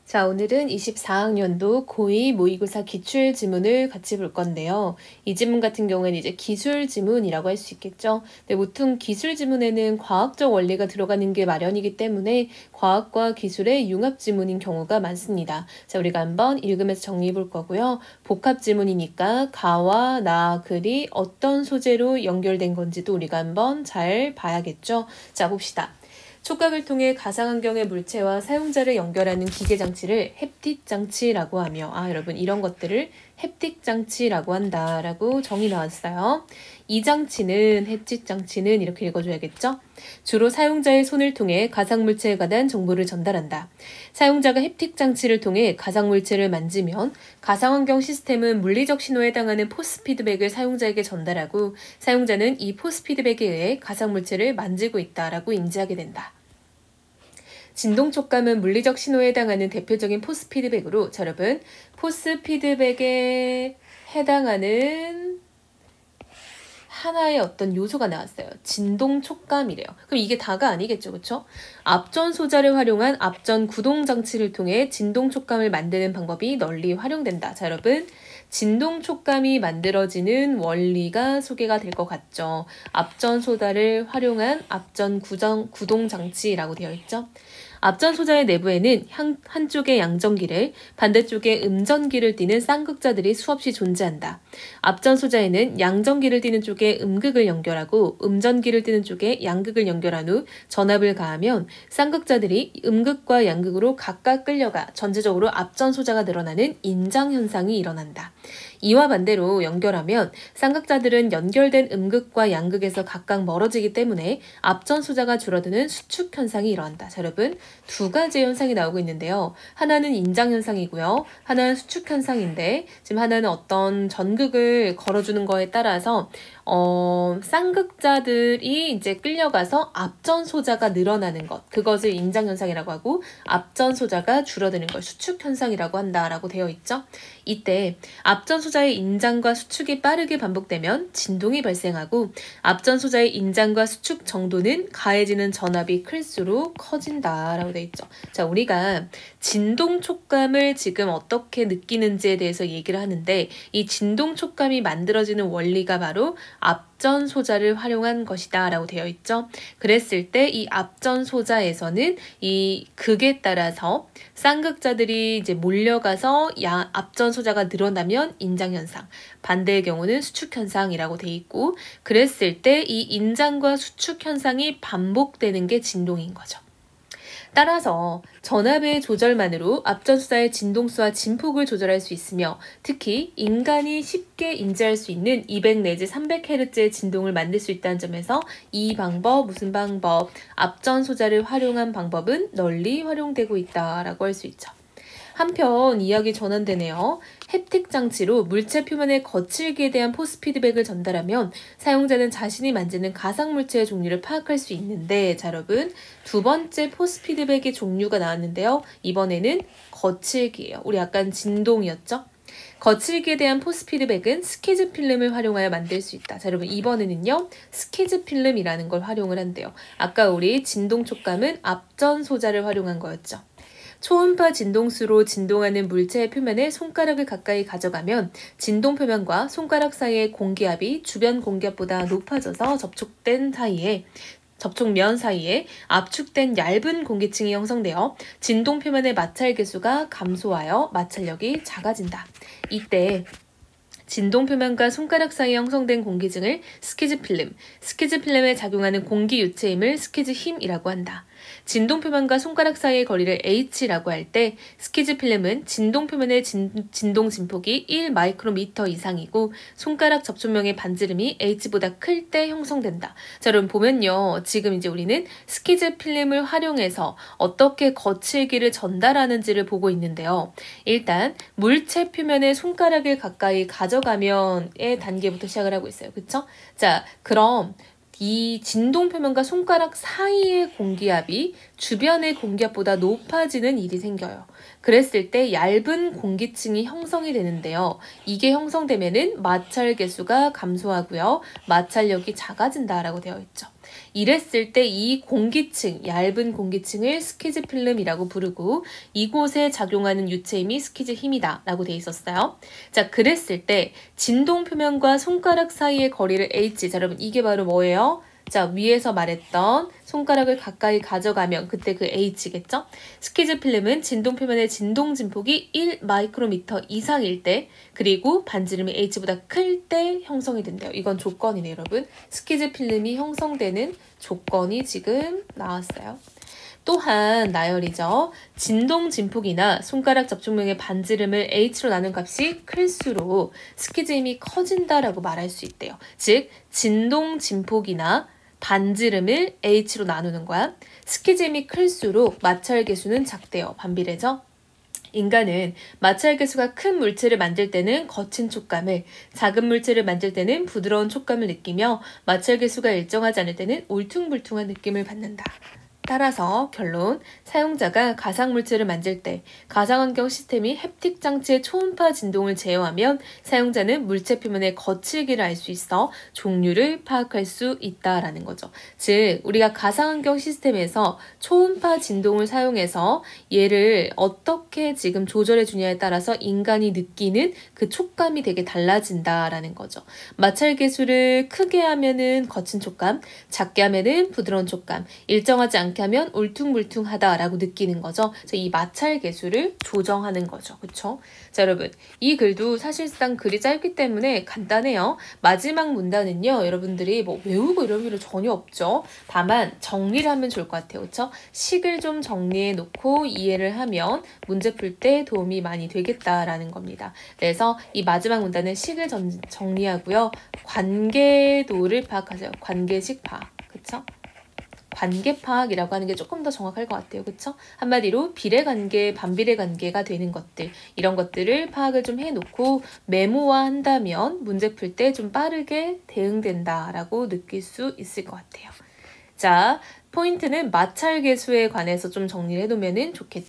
자, 오늘은 24학년도 고2 모의고사 기출지문을 같이 볼 건데요. 이 지문 같은 경우에는 이제 기술지문이라고 할 수 있겠죠. 근데 보통 기술지문에는 과학적 원리가 들어가는 게 마련이기 때문에 과학과 기술의 융합지문인 경우가 많습니다. 자, 우리가 한번 읽으면서 정리해 볼 거고요. 복합지문이니까 가와 나, 글이 어떤 소재로 연결된 건지도 우리가 한번 잘 봐야겠죠. 자, 봅시다. 촉각을 통해 가상환경의 물체와 사용자를 연결하는 기계장치를 햅틱장치라고 하며 여러분 이런 것들을 햅틱장치라고 한다라고 정의 나왔어요. 이 장치는 햅틱장치는 이렇게 읽어줘야겠죠? 주로 사용자의 손을 통해 가상물체에 관한 정보를 전달한다. 사용자가 햅틱장치를 통해 가상물체를 만지면 가상환경 시스템은 물리적 신호에 해당하는 포스 피드백을 사용자에게 전달하고 사용자는 이 포스 피드백에 의해 가상물체를 만지고 있다라고 인지하게 된다. 진동 촉감은 물리적 신호에 해당하는 대표적인 포스 피드백으로 자, 여러분 포스 피드백에 해당하는 하나의 어떤 요소가 나왔어요. 진동 촉감이래요. 그럼 이게 다가 아니겠죠, 그렇죠? 앞전 소자를 활용한 앞전 구동 장치를 통해 진동 촉감을 만드는 방법이 널리 활용된다. 자, 여러분 진동 촉감이 만들어지는 원리가 소개가 될 것 같죠. 앞전 소자를 활용한 앞전 구동 장치라고 되어 있죠. 앞전 소자의 내부에는 한쪽에 양전기를 반대쪽에 음전기를 띠는 쌍극자들이 수없이 존재한다. 앞전 소자에는 양전기를 띠는 쪽에 음극을 연결하고 음전기를 띠는 쪽에 양극을 연결한 후 전압을 가하면 쌍극자들이 음극과 양극으로 각각 끌려가 전체적으로 앞전 소자가 늘어나는 인장현상이 일어난다. 이와 반대로 연결하면 쌍극자들은 연결된 음극과 양극에서 각각 멀어지기 때문에 앞전 소자가 줄어드는 수축 현상이 일어난다. 자, 여러분 두 가지 현상이 나오고 있는데요. 하나는 인장 현상이고요. 하나는 수축 현상인데 지금 하나는 어떤 전극을 걸어주는 거에 따라서 쌍극자들이 이제 끌려가서 앞전 소자가 늘어나는 것, 그것을 인장 현상이라고 하고 앞전 소자가 줄어드는 걸 수축 현상이라고 한다라고 되어 있죠. 이때 앞전 소자의 인장과 수축이 빠르게 반복되면 진동이 발생하고 앞전 소자의 인장과 수축 정도는 가해지는 전압이 클수록 커진다라고 되어 있죠. 자, 우리가 진동 촉감을 지금 어떻게 느끼는지에 대해서 얘기를 하는데 이 진동 촉감이 만들어지는 원리가 바로 앞전 소자를 활용한 것이다 라고 되어 있죠. 그랬을 때 이 앞전 소자에서는 이 극에 따라서 쌍극자들이 이제 몰려가서 앞전 소자가 늘어나면 인장현상, 반대의 경우는 수축현상이라고 되어 있고 그랬을 때 이 인장과 수축현상이 반복되는 게 진동인 거죠. 따라서 전압의 조절만으로 앞전 소자의 진동수와 진폭을 조절할 수 있으며 특히 인간이 쉽게 인지할 수 있는 200 내지 300Hz의 진동을 만들 수 있다는 점에서 이 방법, 무슨 방법, 앞전 소자를 활용한 방법은 널리 활용되고 있다라고 할 수 있죠. 한편 이야기 전환되네요. 햅틱 장치로 물체 표면의 거칠기에 대한 포스 피드백을 전달하면 사용자는 자신이 만지는 가상 물체의 종류를 파악할 수 있는데 자, 여러분 두 번째 포스 피드백의 종류가 나왔는데요. 이번에는 거칠기예요. 우리 약간 진동이었죠? 거칠기에 대한 포스 피드백은 스키즈 필름을 활용하여 만들 수 있다. 자, 여러분 이번에는요. 스키즈 필름이라는 걸 활용을 한대요. 아까 우리 진동 촉감은 앞전 소자를 활용한 거였죠. 초음파 진동수로 진동하는 물체의 표면에 손가락을 가까이 가져가면 진동 표면과 손가락 사이의 공기압이 주변 공기압보다 높아져서 접촉면 사이에 압축된 얇은 공기층이 형성되어 진동 표면의 마찰 계수가 감소하여 마찰력이 작아진다. 이때 진동 표면과 손가락 사이에 형성된 공기층을 스키즈 필름에 작용하는 공기 유체임을 스키즈 힘이라고 한다. 진동 표면과 손가락 사이의 거리를 h라고 할 때 스키즈 필름은 진동 표면의 진동 진폭이 1 마이크로미터 이상이고 손가락 접촉면의 반지름이 h보다 클 때 형성된다. 자, 여러분 보면요. 지금 이제 우리는 스키즈 필름을 활용해서 어떻게 거칠기를 전달하는지를 보고 있는데요. 일단 물체 표면에 손가락을 가까이 가져가면의 단계부터 시작을 하고 있어요. 그쵸? 자, 그럼 이 진동 표면과 손가락 사이의 공기압이 주변의 공기압보다 높아지는 일이 생겨요. 그랬을 때 얇은 공기층이 형성이 되는데요. 이게 형성되면은 마찰 계수가 감소하고요. 마찰력이 작아진다라고 되어 있죠. 이랬을 때 이 공기층, 얇은 공기층을 스키즈 필름이라고 부르고 이곳에 작용하는 유체 힘이 스키즈 힘이다 라고 돼 있었어요. 자, 그랬을 때 진동 표면과 손가락 사이의 거리를 h. 자, 여러분 이게 바로 뭐예요? 자, 위에서 말했던 손가락을 가까이 가져가면 그때 그 h겠죠? 스키즈 필름은 진동 표면의 진동 진폭이 1 마이크로미터 이상일 때 그리고 반지름이 h보다 클 때 형성이 된대요. 이건 조건이네요, 여러분. 스키즈 필름이 형성되는 조건이 지금 나왔어요. 또한 나열이죠. 진동 진폭이나 손가락 접촉면의 반지름을 h로 나눈 값이 클수록 스키즈 힘이 커진다라고 말할 수 있대요. 즉 진동 진폭이나 반지름을 h로 나누는 거야. 스키즈 힘이 클수록 마찰 계수는 작대요. 반비례죠. 인간은 마찰 계수가 큰 물체를 만질 때는 거친 촉감을, 작은 물체를 만질 때는 부드러운 촉감을 느끼며 마찰 계수가 일정하지 않을 때는 울퉁불퉁한 느낌을 받는다. 따라서 결론, 사용자가 가상물체를 만질 때 가상환경 시스템이 햅틱 장치의 초음파 진동을 제어하면 사용자는 물체 표면의 거칠기를 알 수 있어 종류를 파악할 수 있다라는 거죠. 즉 우리가 가상환경 시스템에서 초음파 진동을 사용해서 얘를 어떻게 지금 조절해 주냐에 따라서 인간이 느끼는 그 촉감이 되게 달라진다라는 거죠. 마찰 계수를 크게 하면은 거친 촉감, 작게 하면은 부드러운 촉감, 일정하지 않게 하면 울퉁불퉁하다라고 느끼는 거죠. 이 마찰 계수를 조정하는 거죠. 그쵸? 자, 여러분 이 글도 사실상 글이 짧기 때문에 간단해요. 마지막 문단은요. 여러분들이 뭐 외우고 이런 필요 전혀 없죠. 다만 정리를 하면 좋을 것 같아요. 그쵸? 식을 좀 정리해 놓고 이해를 하면 문제 풀 때 도움이 많이 되겠다라는 겁니다. 그래서 이 마지막 문단은 식을 정리하고요. 관계도를 파악하세요. 관계식 파악. 그쵸? 관계 파악이라고 하는 게 조금 더 정확할 것 같아요. 그쵸? 한마디로 비례관계, 반비례관계가 되는 것들, 이런 것들을 파악을 좀 해놓고 메모화한다면 문제 풀 때 좀 빠르게 대응된다라고 느낄 수 있을 것 같아요. 자, 포인트는 마찰 계수에 관해서 좀 정리를 해놓으면 좋겠죠.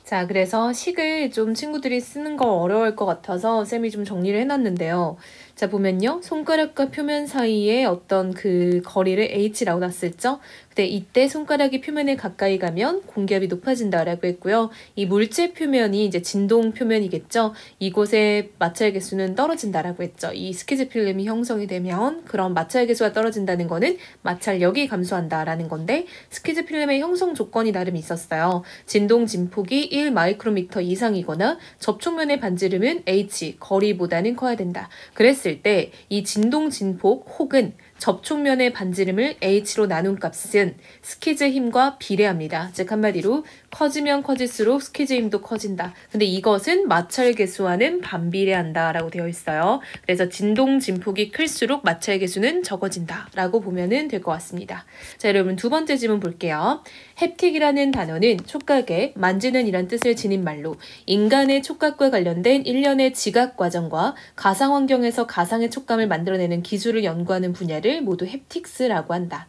자, 그래서 식을 좀 친구들이 쓰는 거 어려울 것 같아서 쌤이 좀 정리를 해놨는데요. 자, 보면요. 손가락과 표면 사이에 어떤 그 거리를 h라고 놨었죠? 근데 이때 손가락이 표면에 가까이 가면 공기압이 높아진다라고 했고요. 이 물체 표면이 이제 진동 표면이겠죠? 이곳의 마찰 계수는 떨어진다라고 했죠. 이 스키즈 필름이 형성이 되면 그런 마찰 계수가 떨어진다는 거는 마찰력이 감소한다라는 건데 스키즈 필름의 형성 조건이 나름 있었어요. 진동 진폭이 1 마이크로미터 이상이거나 접촉면의 반지름은 h, 거리보다는 커야 된다. 그랬을 때 이 진동 진폭 혹은 접촉면의 반지름을 h로 나눈 값은 스키즈 힘과 비례합니다. 즉 한마디로 커지면 커질수록 스키즈 힘도 커진다. 근데 이것은 마찰 계수와는 반비례한다 라고 되어 있어요. 그래서 진동 진폭이 클수록 마찰 계수는 적어진다 라고 보면 될 것 같습니다. 자, 여러분 두 번째 질문 볼게요. 햅틱이라는 단어는 촉각에 만지는 이란 뜻을 지닌 말로 인간의 촉각과 관련된 일련의 지각 과정과 가상 환경에서 가상의 촉감을 만들어내는 기술을 연구하는 분야를 모두 햅틱스라고 한다.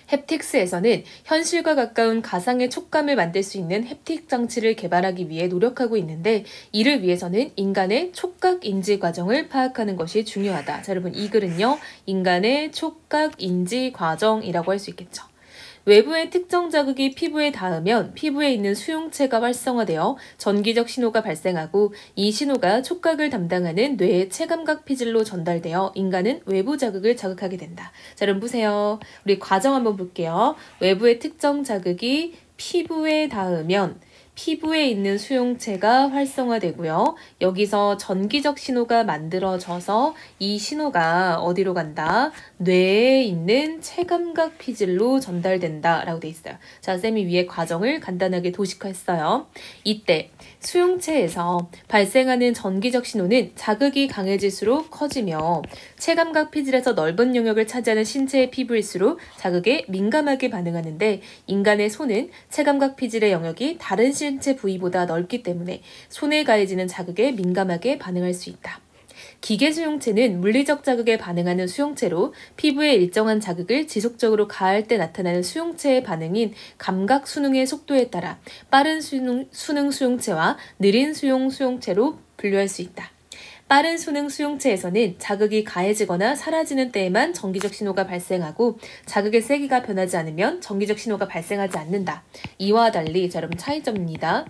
햅틱스에서는 현실과 가까운 가상의 촉감을 만들 수 있는 햅틱 장치를 개발하기 위해 노력하고 있는데 이를 위해서는 인간의 촉각 인지 과정을 파악하는 것이 중요하다. 자, 여러분 이 글은요. 인간의 촉각 인지 과정이라고 할 수 있겠죠. 외부의 특정 자극이 피부에 닿으면 피부에 있는 수용체가 활성화되어 전기적 신호가 발생하고 이 신호가 촉각을 담당하는 뇌의 체감각 피질로 전달되어 인간은 외부 자극을 자극하게 된다. 자, 여러분 보세요. 우리 과정 한번 볼게요. 외부의 특정 자극이 피부에 닿으면 피부에 있는 수용체가 활성화되고요. 여기서 전기적 신호가 만들어져서 이 신호가 어디로 간다? 뇌에 있는 체감각 피질로 전달된다 라고 돼 있어요. 자, 쌤이 위에 과정을 간단하게 도식화했어요. 이때 수용체에서 발생하는 전기적 신호는 자극이 강해질수록 커지며 체감각 피질에서 넓은 영역을 차지하는 신체의 피부일수록 자극에 민감하게 반응하는데 인간의 손은 체감각 피질의 영역이 다른 신체 부위보다 넓기 때문에 손에 가해지는 자극에 민감하게 반응할 수 있다. 기계 수용체는 물리적 자극에 반응하는 수용체로 피부에 일정한 자극을 지속적으로 가할 때 나타나는 수용체의 반응인 감각 수능의 속도에 따라 빠른 수능 수용체와 느린 수용체로 분류할 수 있다. 빠른 수능 수용체에서는 자극이 가해지거나 사라지는 때에만 정기적 신호가 발생하고 자극의 세기가 변하지 않으면 정기적 신호가 발생하지 않는다. 이와 달리 자, 여러분 차이점입니다.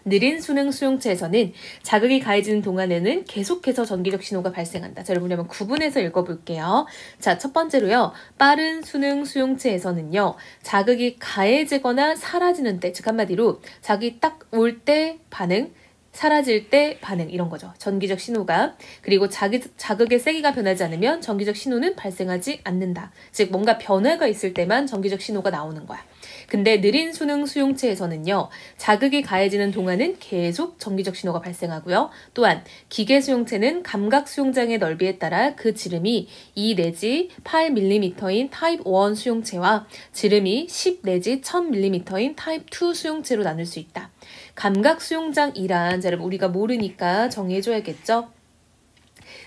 느린 수능 수용체에서는 자극이 가해지는 동안에는 계속해서 정기적 신호가 발생한다. 자, 여러분 한번 구분해서 읽어볼게요. 자, 첫 번째로요. 빠른 수능 수용체에서는요. 자극이 가해지거나 사라지는 때, 즉 한마디로 자극이 딱 올 때 반응, 사라질 때 반응 이런 거죠. 전기적 신호가. 그리고 자극의 세기가 변하지 않으면 정기적 신호는 발생하지 않는다. 즉 뭔가 변화가 있을 때만 정기적 신호가 나오는 거야. 근데 느린 수능 수용체에서는요. 자극이 가해지는 동안은 계속 정기적 신호가 발생하고요. 또한 기계 수용체는 감각 수용장의 넓이에 따라 그 지름이 2 내지 8mm인 타입 1 수용체와 지름이 10 내지 1000mm인 타입 2 수용체로 나눌 수 있다. 감각 수용장이란 자, 여러분 우리가 모르니까 정의해줘야겠죠?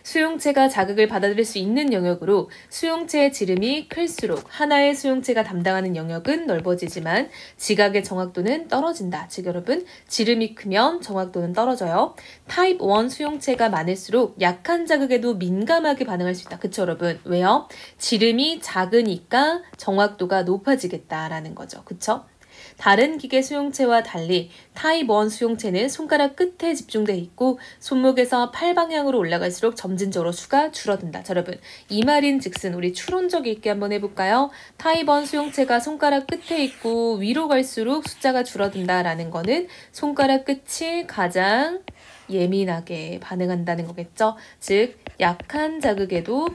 수용체가 자극을 받아들일 수 있는 영역으로 수용체의 지름이 클수록 하나의 수용체가 담당하는 영역은 넓어지지만 지각의 정확도는 떨어진다. 즉 여러분 지름이 크면 정확도는 떨어져요. 타입 1 수용체가 많을수록 약한 자극에도 민감하게 반응할 수 있다. 그쵸 여러분? 왜요? 지름이 작으니까 정확도가 높아지겠다라는 거죠. 그쵸? 다른 기계 수용체와 달리 타입 1 수용체는 손가락 끝에 집중돼 있고 손목에서 팔 방향으로 올라갈수록 점진적으로 수가 줄어든다. 자, 여러분 이 말인 즉슨 우리 추론적 읽기 한번 해볼까요? 타입 1 수용체가 손가락 끝에 있고 위로 갈수록 숫자가 줄어든다라는 거는 손가락 끝이 가장 예민하게 반응한다는 거겠죠. 즉 약한 자극에도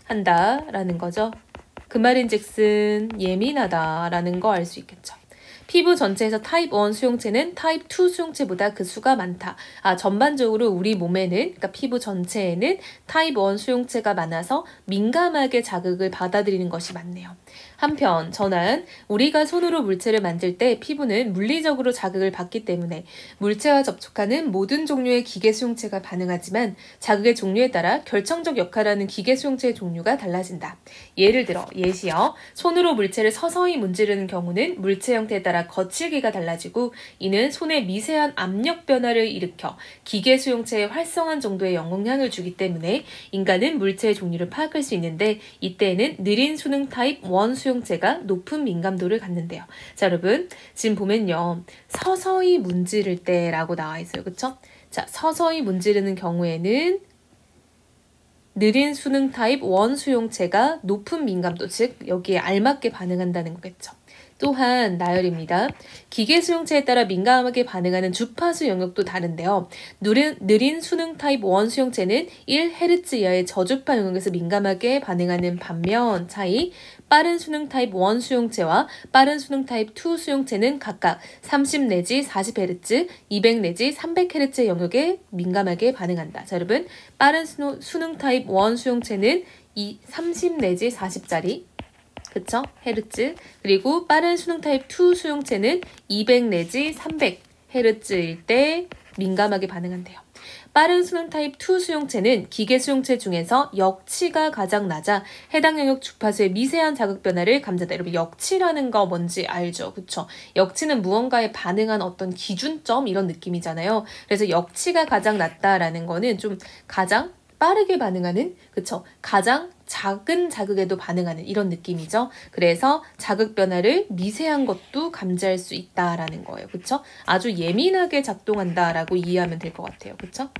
반응한다라는 거죠. 그 말인즉슨 예민하다라는 거 알 수 있겠죠. 피부 전체에서 타입 1 수용체는 타입 2 수용체보다 그 수가 많다. 전반적으로 우리 몸에는, 그러니까 피부 전체에는 타입 1 수용체가 많아서 민감하게 자극을 받아들이는 것이 많네요. 한편 전환, 우리가 손으로 물체를 만질 때 피부는 물리적으로 자극을 받기 때문에 물체와 접촉하는 모든 종류의 기계 수용체가 반응하지만 자극의 종류에 따라 결정적 역할을 하는 기계 수용체의 종류가 달라진다. 예를 들어 예시요. 손으로 물체를 서서히 문지르는 경우는 물체 형태에 따라 거칠기가 달라지고 이는 손에 미세한 압력 변화를 일으켜 기계 수용체에 활성한 정도의 영향을 주기 때문에 인간은 물체의 종류를 파악할 수 있는데 이때에는 느린 수능 타입 1 수용체가 높은 민감도를 갖는데요. 자, 여러분 지금 보면요. 서서히 문지를 때라고 나와 있어요. 그쵸? 자, 서서히 문지르는 경우에는 느린 수능 타입 1 수용체가 높은 민감도, 즉 여기에 알맞게 반응한다는 거겠죠. 또한 나열입니다. 기계 수용체에 따라 민감하게 반응하는 주파수 영역도 다른데요. 느린 수능 타입 1 수용체는 1Hz 이하의 저주파 영역에서 민감하게 반응하는 반면 차이, 빠른 수능 타입 1 수용체와 빠른 수능 타입 2 수용체는 각각 30 내지 40Hz, 200 내지 300Hz의 영역에 민감하게 반응한다. 자, 여러분 빠른 수능 타입 1 수용체는 30 내지 40짜리 그쵸? 헤르츠. 그리고 빠른 수능 타입 2 수용체는 200 내지 300Hz일 때 민감하게 반응한대요. 빠른 수능 타입 2 수용체는 기계 수용체 중에서 역치가 가장 낮아 해당 영역 주파수의 미세한 자극 변화를 감지한다. 여러분 역치라는 거 뭔지 알죠? 그쵸? 역치는 무언가에 반응한 어떤 기준점 이런 느낌이잖아요. 그래서 역치가 가장 낮다라는 거는 좀 가장 빠르게 반응하는, 그쵸? 가장 작은 자극에도 반응하는 이런 느낌이죠. 그래서 자극 변화를 미세한 것도 감지할 수 있다라는 거예요. 그쵸? 아주 예민하게 작동한다라고 이해하면 될 것 같아요. 그쵸?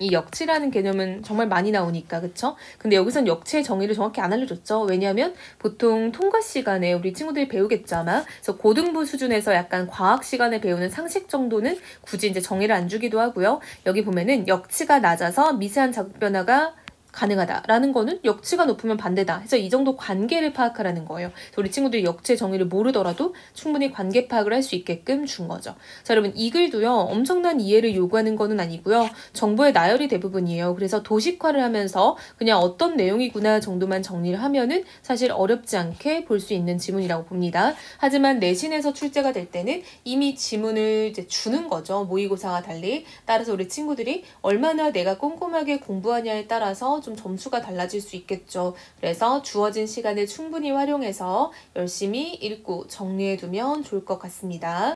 이 역치라는 개념은 정말 많이 나오니까 그쵸? 근데 여기선 역치의 정의를 정확히 안 알려줬죠. 왜냐하면 보통 통과 시간에 우리 친구들이 배우겠죠 아마. 그래서 고등부 수준에서 약간 과학 시간에 배우는 상식 정도는 굳이 이제 정의를 안 주기도 하고요. 여기 보면은 역치가 낮아서 미세한 자극 변화가 가능하다라는 거는 역치가 높으면 반대다. 그래서 이 정도 관계를 파악하라는 거예요. 그래서 우리 친구들이 역치의 정의를 모르더라도 충분히 관계 파악을 할 수 있게끔 준 거죠. 자, 여러분 이 글도요. 엄청난 이해를 요구하는 거는 아니고요. 정보의 나열이 대부분이에요. 그래서 도식화를 하면서 그냥 어떤 내용이구나 정도만 정리를 하면은 사실 어렵지 않게 볼 수 있는 지문이라고 봅니다. 하지만 내신에서 출제가 될 때는 이미 지문을 이제 주는 거죠. 모의고사와 달리. 따라서 우리 친구들이 얼마나 내가 꼼꼼하게 공부하냐에 따라서 좀 점수가 달라질 수 있겠죠. 그래서 주어진 시간을 충분히 활용해서 열심히 읽고 정리해두면 좋을 것 같습니다.